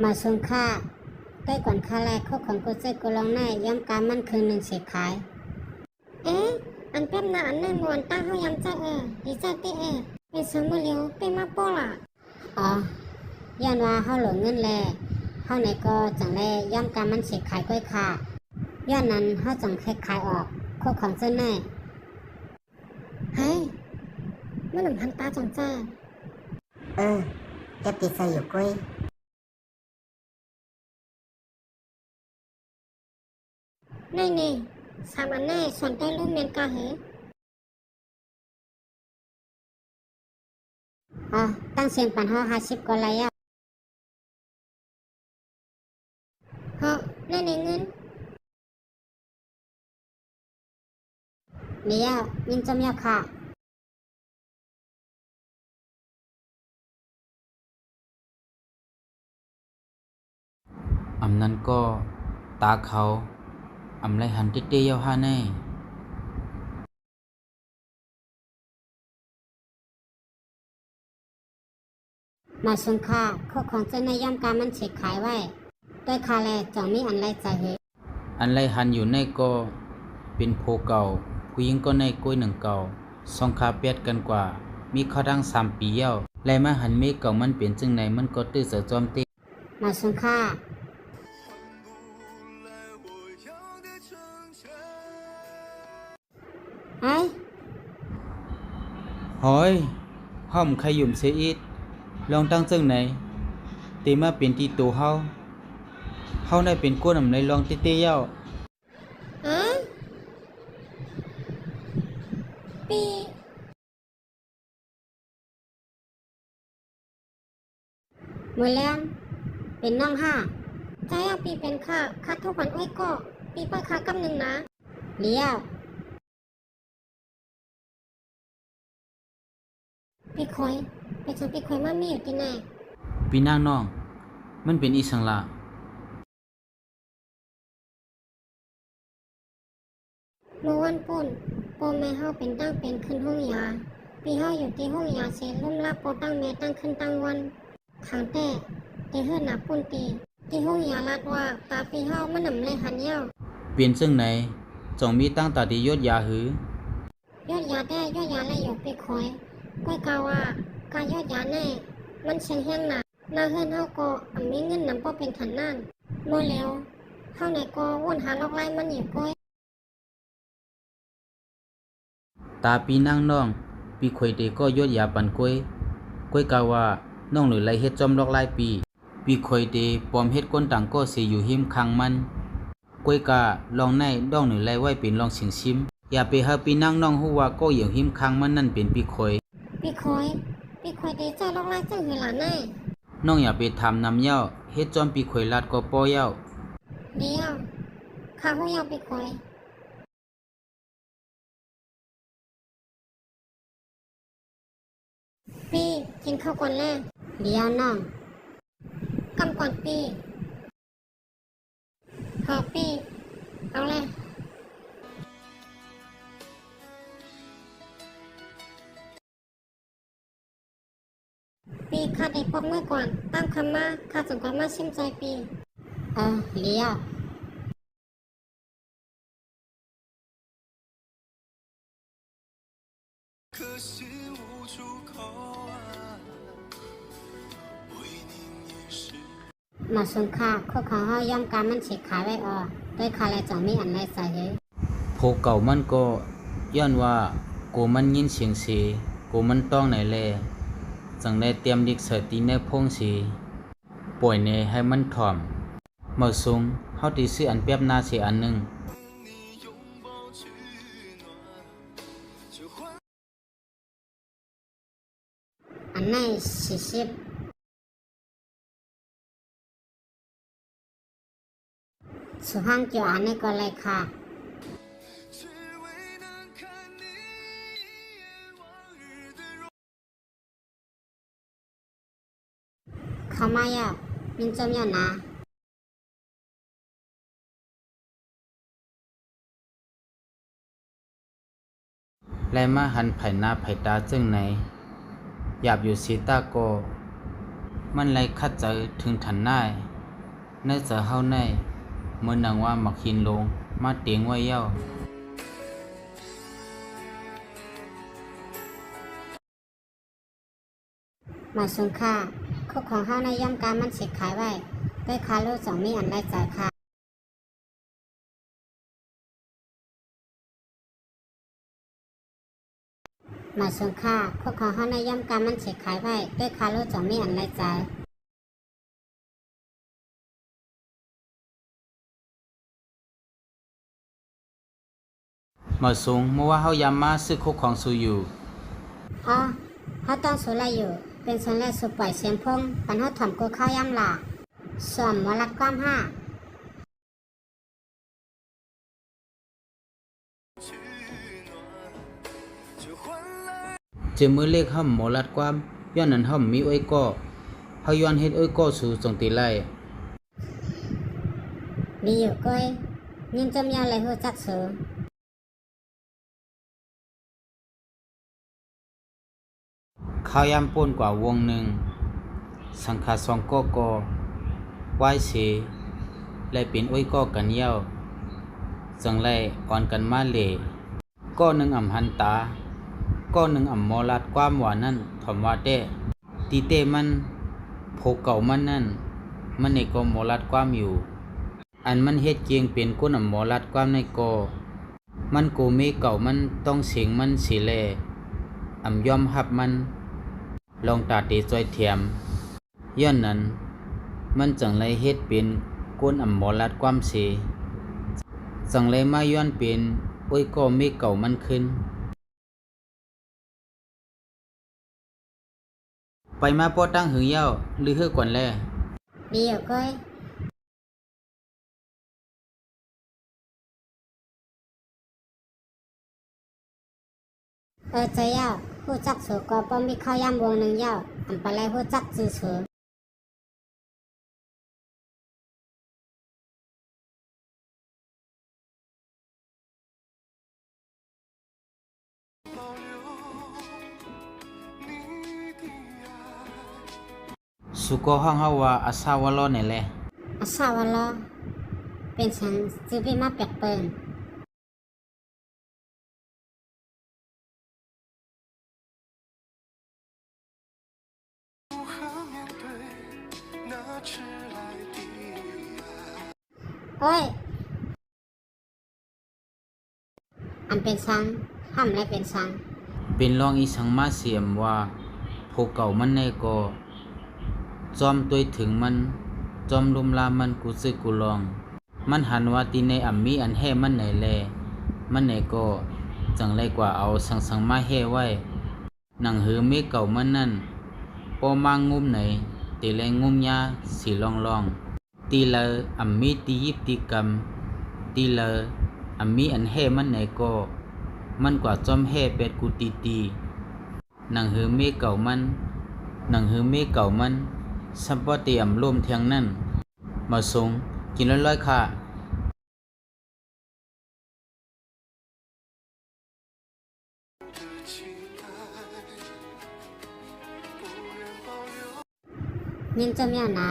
มาส่งค่าได้ก่อนค่าแรกข้อของกูเจกูลองในย้ำการมันคืนหนึ่งเสียขายเอ๊ะอันเป็นหนาอันหนึ่งวันตั้งเขาย้ำใจดีใจตีเป็นสมุเลียวเป็นมาโป้ล่ะอ๋อย้อนว่าเขาหลงเงินแลเขาไหนก็จังแลย้ำการมันเสียขายก้อยขาย้อนนั้นเขาจังคล้ายออกข้อของเจ้าแน่เฮ้ยมันหนุ่มพันตาจังจ้าแกติดใส่อยู่กุ้ยนี่สามอันแน่ส่วนใต้รูปเมียนกาเหอ๋อตั้งเสียงปันห่อ50กว่าไรอ่ะเฮ้ในเงินเดี๋ยวยินจำยาค่ะอำนั้นก็ตาเขาอำไรหันติเตยาวหาแน่มาส่งค่าข้อของเจ้าในย่อมการมันเฉกขายไว้ด้วยค่าแลจ่องมีอันไรใจเหตุอันไรหันอยู่ในก็เป็นโพเก่าผู้หญิงก็ในก้อยหนึ่งเก่าสองขาเปียดกันกว่ามีเขาดัง3 ปีเย้าและมาหันเมเก่ามันเป็นจึงไหนมันก็ตื้อเสือจอมเตมาส่งค่าไอ้หอยห้อมขยุ่มเสียอีดลองตั้งจึงไหนตีมาเป็นที่ตัวเฮาได้เป็นก้นอำไรลองเตเย้าปีมือแรงเป็นน้องใจปีเป็นค่าทุกวันอ้อยก็ปีป้าค่ากำหนึ่งนะเลี้ยวปีคอยไปจังปีคอยมามีอยู่ที่ไหนปีนางน้องมันเป็นอีสังละเมื่อวันปุ่นโปแม่เฮาเป็นตั้งเป็นขึ้นห้องยาปีเฮาอยู่ที่ห้องยาเสร็จลุ่มลับโปตั้งแม่ตั้งขึ้นตั้งวันขังแต่เฮือนหนาปุ่นตีที่ห้องยาลาดว่าตาปีเฮามันนำเลยหันเย้าเปลี่ยนซึ่งไหนจงมีตั้งตาดียศยาหือยอดยาได้ยอดยาและอยู่ปีคอยก้อยกาว่าการยอดยาแน่มันเชียงแห้งหนาเฮือนเฮาก็มีเงินนำป้อเป็นขันนั่นเมื่อแล้วเฮาไหนก็วนหาลอกไล่มันอยู่ก้อยตาปีนางน้องปีข่อยเตก็ยศยาปันก้อยกาว่าน้องหรือไรเฮ็ดจอมลอกหลายปีข่อยเตปอมเฮ็ดก้นต่างก็สิอยู่หิมคังมันก้อยกาลองในดองหรือไรไว้เป็นลองสิงชิมอย่าไปหาปีนางน้องฮู้ว่าก็อย่างหิมคังมันนั่นเป็นปีข่อยเตเจ้าลอกไล่จังหือหลานแน่น้องอย่าไปทำนำเย้าเฮ็ดจอมปีข่อยลาดก็ป้อเย้าเดียวข้าฮู้ยาวปีคอยปีกินข้าวก่อนแล้เดี๋ยวน้องกำก่อนปีขอปีเอาเลยปีข้าได้พบเมื่อก่อนตามคำมาข้าสงความมาชิมใจปีเลี้ยวมาส่งค่าข้อของเฮาย่อมการมันเฉกขายไว้ด้วยค่าแลจ่องมีอันไรใส่เฮ้โพเก่ามันก็ย้อนว่าโกมันยินเสียงเสโกมันต้องไหนแลจังได้เตรียมดิกเสตีในพงสีป่วยเนให้มันถ่อมเมื่อสูงเฮาติซื้ออันเปียบหน้าเสียอันหนึ่งอันไหน40สุห้างเกี่ยวอันนี้ก็เลยค่ะเข้ามาอ่ะมินจมยานะและมาหันไผ่หน้าไผ่ตาจึงไหนหยาบอยู่สีตาโกมันไรคัดใจถึงทันได้ ในสะเฮาในเมื่อนังว่ามักหินลงมาเตียงไว้เย้ามาสูงค่าคุกของเฮาในย่อมการมันสิขายไว้ด้วยค่าโล2มีอันได้จ่ายค่ะมาสูงค่าคุกของเฮาในย่อมการมันสิขายไว้ด้วยค่าโล2มีอันได้จ่ายมาสูงเมื่อว่าเฮายามมาซื้อคุกของสูอยู่อ๋อเฮาต้องสูไลอยู่เป็นส่วนแรกสูปล่อยเสียงพงปันเฮาถ่อมกูเข้าย่ำล่ะส่วนหมอลัดความ5เจมือเลขห้ำหมอลัดความย้อนนั้นห้ำมีอ้อยก่อเฮาย้อนเฮ็ดอ้อยก่อสู่จงตีไล่มีอยู่ก้อยยินจมยาวเลยฮู้จักสูข้าวยามป่นกว่าวงหนึ่งสังฆา2ก่อไหว้เสและเป็นอ้อยก่อกันเย้าจังไล่อ่อนกันมาเลก่อหนึ่งอ่ำหันตาก่อหนึ่งอ่ำหมอลัดความว่านั่นถอมว่าเต้ตีเต้มันโผเก่ามันนั่นมันในก็หมอลัดความอยู่อันมันเฮ็ดเกียงเป็นก้นอ่ำหมอลัดความในก่อมันโกเมเก่ามันต้องเสียงมันสิแลอ่ำยอมรับมันลองตาเตจอยเทียมย้อนนั้นมันจังไลเฮ็ดเป็นก้นอ่ำหมอลัดความเสจังไลมาย้อนเป็นอ้อยก็เมเก่ามันขึ้นไปมาป้อตั้งหือเย้าหรือเฮือกวนแลมีอยู่ก้อยใจเย้าฮู้จักสูก็ป้อมมีเข้าย่ำวงหนึ่งเย้าอันไปเลยฮู้จักจื่อสูสุก็ห้องเฮาว่าอาสาวะล้อนี่แหละอาสาวะล้อเป็นฉันจื้อไปมาแปลกเปิงโอ้ยอันเป็นสังห้ำและเป็นสังเป็นรองอีสังมาเสียมว่าโผเก่ามันในก็จอมตัวถึงมันจอมลุมลามันกูซึกกูลองมันหันว่าตีในอ่ำมีอันแห่มันไหนแลมันไหนก็จังไรกว่าเอาสังมาแห่ไว้หนังหือเมเก่ามันนั่นปอมางุมไหนตีแรงงุมยาสีลองตีเลออ่ำมีตียิบตีกรรมตีเลออ่ำมีอันแห่มันไหนก็มันกว่าจอมแห่เป็ดกูตีหนังหือเมเก่ามันสัมปติอ่ำร่วมเทียงนั่นมาทรงกินร้อยๆค่ะยินจมยาวนะ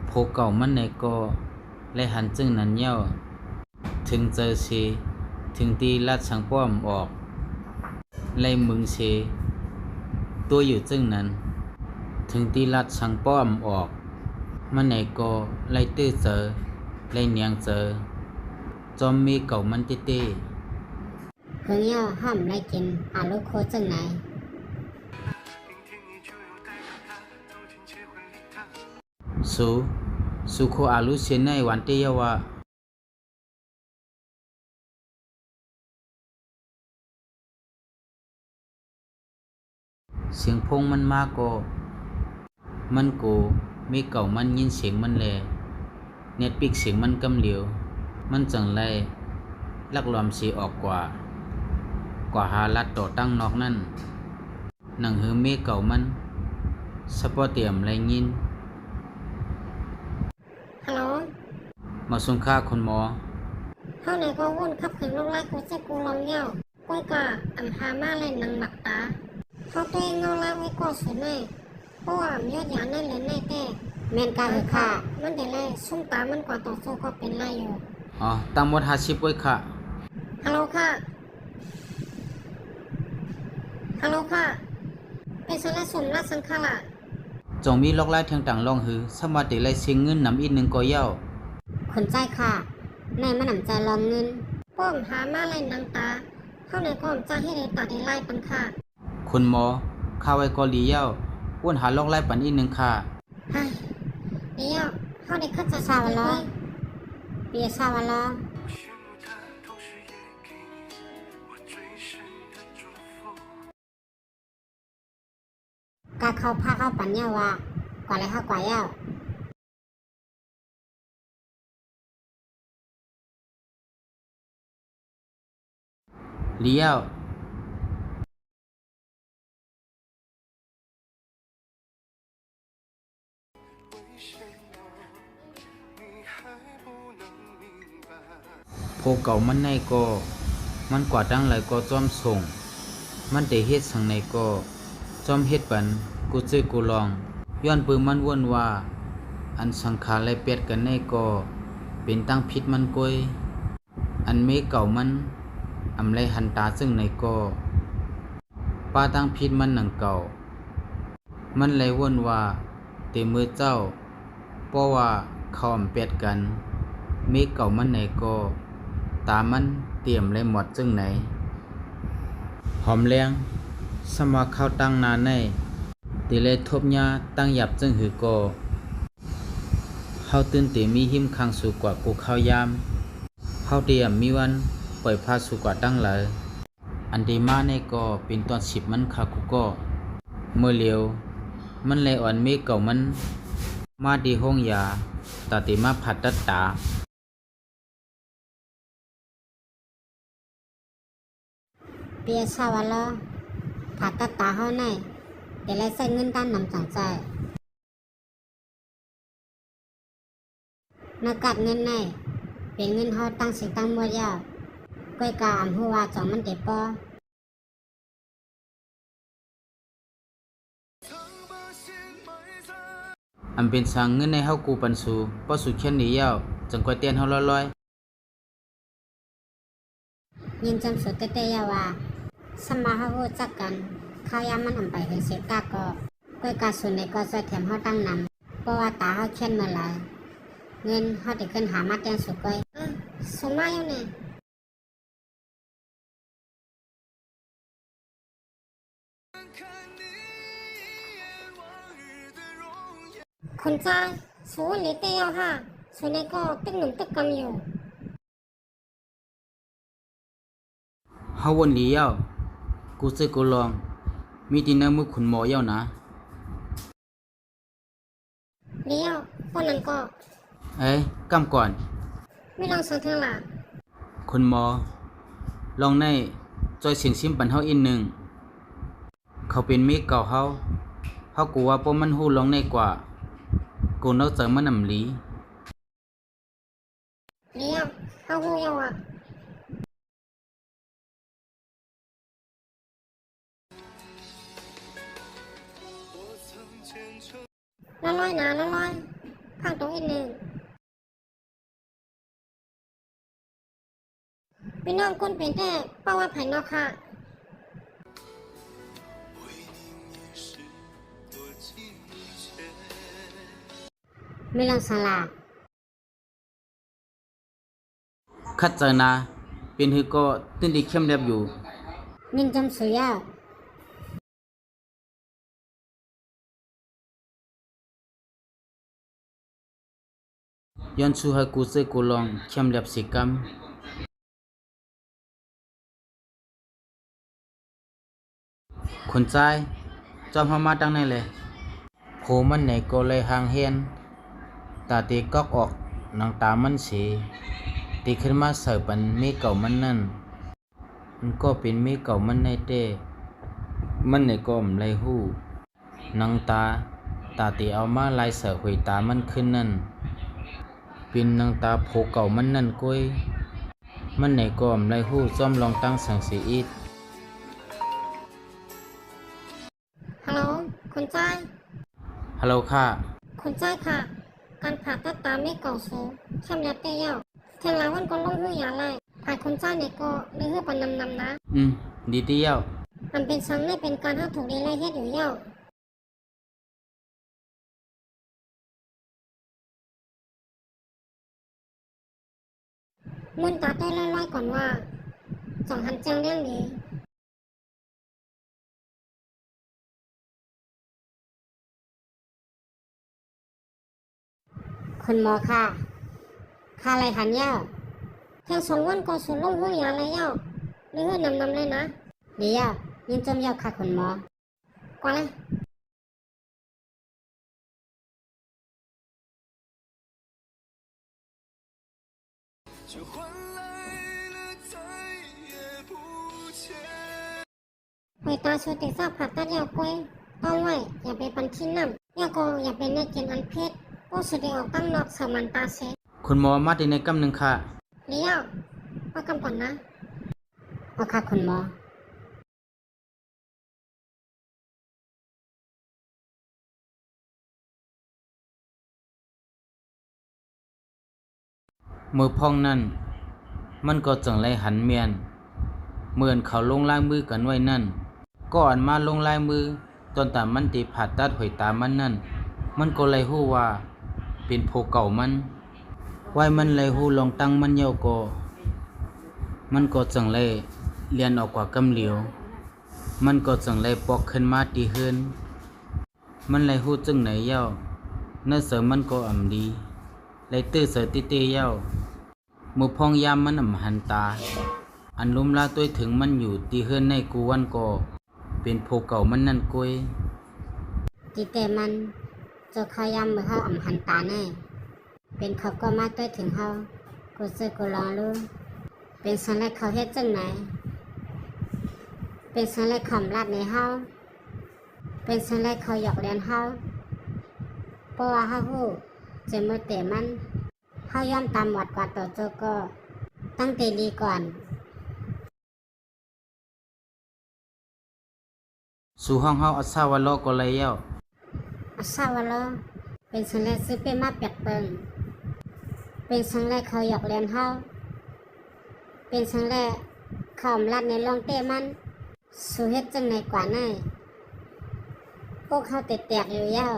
โผเก่ามันในก็และหันจึงนั้นเย้าถึงเจอเชถึงตีลัดสังป้อมออกไล่มึงเชตัวอยู่จึงนั้นถึงตีลัดสังป้อมออกมันไหนก็ไล่ตื้อเจอไล่เนียงเจอจอมมีเก่ามันเต้เพิ่งเย้าห้ำไล่กินอาลูกโคจึงไหนสุโคอาลุเชนในวันเตยาวะเสียงพงมันมากก็มันโกมีเก่ามันยินเสียงมันแลเน็ตปิกเสียงมันกำเหลียวมันจังไรลักลอมสีออกกว่าหาลัดต่อตั้งนอกนั่นหนังหือเมเก่ามันสปอเตียมไรยินฮัลโหลมาส่งค่าคนหมอเฮาไหนก็วุ่นขับขึ้นลูกไล่กูจะกูลองเย้าก้อยกะอันหามาเลยนังหมักตาเขาตัวเองเงาลาไว้ก่อสุดแน่ เพราะว่ายอดหยานั่นเหลือในแต่แม่นกาคือค่ะมันได้ไล่ซุ่มตามันกว่าต่อสู้ก็เป็นไล่อยู่อ๋อตั้งหมด50ไว้ค่ะฮัลโหลค่ะฮัลโหลค่ะเป็นสารสมราชสังฆราชจงมีลอกไล่ทางต่างลองหือสมาติไล่เสียงเงินนำอีก1ก็เย้าคนใจค่ะในมันนำใจลองเงินป้อมหามาไล่นางตาเข้าในป้อมจะให้ได้ตาได้ไล่ปันค่ะคุณหมอข้าไว้ก็ลีเย้าอ้วนหาลอกไล่ปันอีก1ค่ะเฮ้ยเดี๋ยวเข้าได้คัดจะสาวล้อเปียสาวล้อกาเข้าพาเข้าปัญญาว่ากว่าอะไรเข้ากว่าเย้าลีเย้าโพเก่ามันในก็มันกว่าดังหลายก็จอมส่งมันได้เฮ็ดสังในก็จอมเฮ็ดปันกูเจอกูลองย้อนปืนมันวนว่าอันสังขารไล่เป็ดกันในก็เป็นตั้งผิดมันกวยอันเมเก่ามันอำไลหันตาซึ่งในก็ป้าตั้งผิดมันหนังเก่ามันไล่วนว่าเตมือเจ้าเพราะว่าเขาอำเป็ดกันเมเก่ามันในก็ตามันเตรียมไล่หมดซึ่งไหนหอมแรงสมาเข้าตั้งนานในติเลยทบญาตั้งหยับจึงหือก็เฮาตื่นเตมีหิมคังสูกว่ากูเข้ายามเฮาเตรียมมีวันปล่อยพาสูกว่าตั้งหลายอันดีมาในก็เป็นตอน10มันค่ะกูก็เมื่อเร็วมันเลยอ่อนเมฆเก่ามันมาดีห้องยาตาติมาผัดตัดตาเปียสาวล้อผ่าตัดตาเฮาในเดี๋ยวไล่ใส่เงินด้านนำจังใจนักกัดเงินในเป็นเงินเฮาตั้งสิตั้งหมดยาวก้อยกาอำฮู้ว่าจองมันเด็ปออันเป็นสังเงินในเฮากูปันสูป้อสุเขียนนี้ยาวจังก้อยเตียนเฮาลอยยินจำสุดเตะยาว่าสมาเฮาฮู้จักกันข้าวยามมันอำไปถึงเสกาก็ก้อยกาสุนในก็จะแถมเฮาตั้งนำเพราะว่าตาเฮาเขียนมาหลายเงินเฮาได้ขึ้นหามาแตงสุก้อยสมาอยู่นี่คนใจสูนหรือเตียวค่ะสูนในก็ตึกหนุ่มตึกกำอยู่เฮาวนลียาวกูเจอกูลองมีตินามือคุณหมอยาวนะเลี้ยวคนนั้นก็กำก่อนไม่ลองสังเท่าล่ะคุณหมอลองในจอยเสียงซิมปันเฮาอีกนึงเขาเป็นเมฆเก่าเฮากูว่าป้อมันฮู้ลองในกว่ากูนอกจากมันนำลีเลี้ยวเฮาฮู้ยาวอ่ะลอยนะลอยข้างตรงอีกนึงพี่น้องคนเป็นแต่ป้าว่าภายนอกค่ะไม่ลองสลากคัดเจอนาเป็นหือก็ตื่นดีเข้มแลบอยู่ยินจำสุยาย้อนชูให้กูเจอกูลองเข้มแลบสิกรรมคนใจจอมเฮามาตั้งในเลยโผมันไหนก็เลยห่างเฮียนตาตีกอกออกนางตามันสีตีขึ้นมาเสิร์ฟปันเมฆเก่ามันนั่นมันก็เป็นเมฆเก่ามันในเต้มันไหนก็มไรหู้นางตาตีเอามาลายเสิร์ฟหวยตามันขึ้นนั่นเป็นนางตาโผเก่ามันนั่นก้อยมันไหนก็มไรหู้จอมลองตั้งสังสีอีดฮัลโหลคนใจ ฮัลโหลค่ะ คุณจ้ายค่ะ การผ่าตัดตาไม่เก่าสูทำยัดเตยาวเทลาวันก็ลงหื้อยาไล่ผ่าคุณจ้ายเนี่ยก็หรือหื้อปันนำนะ ดีที่เย้า มันเป็นสังในเป็นการห้าถูกดีไล่เฮ็ดอยู่เย้ามุนตาได้ลอยๆก่อนว่าสองหันแจ้งเรื่องนี้คุณหมอค่ะค่าอะไรหันเย้าเพียง2 วันก็สูลงหื้อยาไล่เย้าหรือหื้อนำเลยนะเดี๋ยวยินจมเย้าค่ะคุณหมอกว่าเลย ไว้ตาช่วยติดซาผ่าตัดยาวกล้วยต้องไว้อย่าไปปันชิ้นน้ำยาก็อย่าเป็นในเกณฑ์อันเพชรก็แสดงออกตั้งนอกสามันตาเส คุณหมอมาที่ในกำหนึ่งค่ะ เลี้ยวว่ากำก่อนนะเอาค่ะคุณหมอ มือพองนั่น มันก็จังไรหันเมียนเหมือนเขาลงลายมือกันไว้นั่นก็อันมาลงลายมือตอนตามมันตีผ่าตัดหอยตามันนั่นมันก็เลยฮู้ว่าเป็นโพเก่ามันไว้มันเลยฮู้ลองตั้งมันเย้าก็มันก็จังไรเรียนออกกว่ากำเหลียวมันก็จังไรปอกขึ้นมาตีเฮือนมันเลยฮู้จังไหนเย้าเนื้อเสริมมันก็อ่ำดีเลยตื้อเสือติเตเย้ามือพองยามมันหันตาอันลุมลาตัวถึงมันอยู่ตีเฮือนในกูวันก็เป็นโพเก่ามันนั่นกวย ตีเตมันจะขยำมือเฮาหันตาแน่เป็นเขาก็มาต้วยถึงเฮากูซื้อกูลองรู้เป็นสันแรกเขาเฮ็ดจังไหนเป็นสันแรกขอมลาดในเฮาเป็นสันแรกเขาหยอกเลียนเฮาเพราะว่าเฮาฮู้เจอมือเตะมันเฮาย่อมตามหมดกว่าต่อโจก็ตั้งแต่ดีก่อน สู่ห้องเฮาอัศาวะลอก็เลยเย้า อาซาวะลอเป็นสังแรกซื้อเป็นมาเปียกเปิงเป็นสังแรกเขาหยอกเลียนเฮาเป็นสังแรกเขาอำลัดในร่องเต้มันสู่เฮ็ดจังไหนกว่าไหนพวกเขาแตกๆอยู่ยาว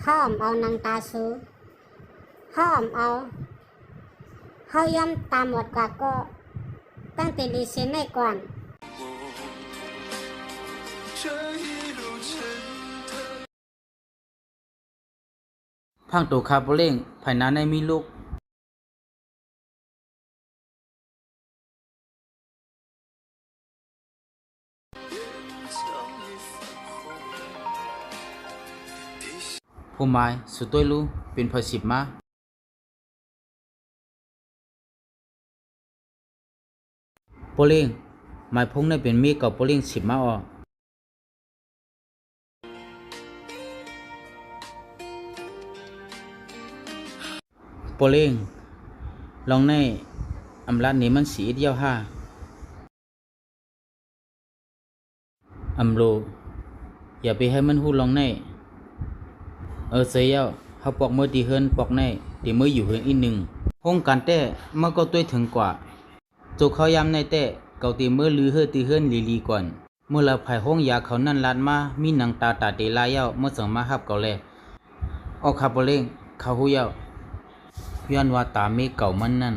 เฮาเอานางตาสูเฮาเอาเฮาย่อมตามหมดกว่าก็ตั้งแต่ดีเซนในก่อนพังตัวคาโบเล่งภายหน้าในมีลูกผู้หมายสุดตัวรู้เป็นพอสิบมาโปเล่งหมายพงในเป็นมีกับโปเล่งสิบมาออโปเล่งลองในอำลาดนี้มันสีเดียวห้าอำโลอย่าไปให้มันหูลองในเสียเขาปอกมือตีเฮือนปอกในตีมืออยู่เฮือนอีกหนึ่งห้องการแต่มันก็ตัวถึงกว่าจุกเขายำในแต่เกาตีมือลือเฮือตีเฮือนลีก่อนเมื่อเราภายห้องยาเขานั่นลาดมามีหนังตาเตลายเย้าเมื่อสั่งมาฮับเก่าแลออกขับโปเล่งเขาหูเย้าย้อนว่าตาไม่เก่ามันนั่น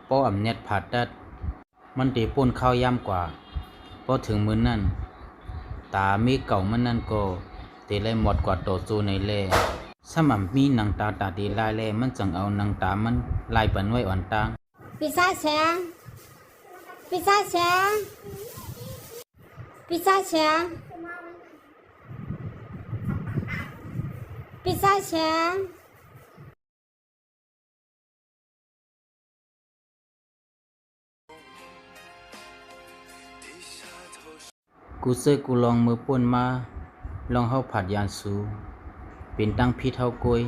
เพราะอำเน็ตผ่าตัดมันตีป่นข้าวยำกว่าเพราะถึงมือนั่นตาไม่เก่ามันนั่นก็เตเลยหมดกว่าโตจูในเล่สมัมมีหนังตาตีลายเล่มันจังเอาหนังตามันลายปันไว้อ่อนตาง ปีศาจแสงปีศาจแสงปีศาจแสงปีศาจแสง กูเซกูลองมือป่นมาลองเฮาผัดยานสูเป็นตั้งพิษเฮากวย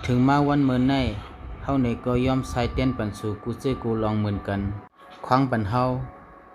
ถึงมาวันเมื่อในเฮาในก็ยอมใส่เต้นปันสูกูเซกูลองเหมือนกันควังปันเฮา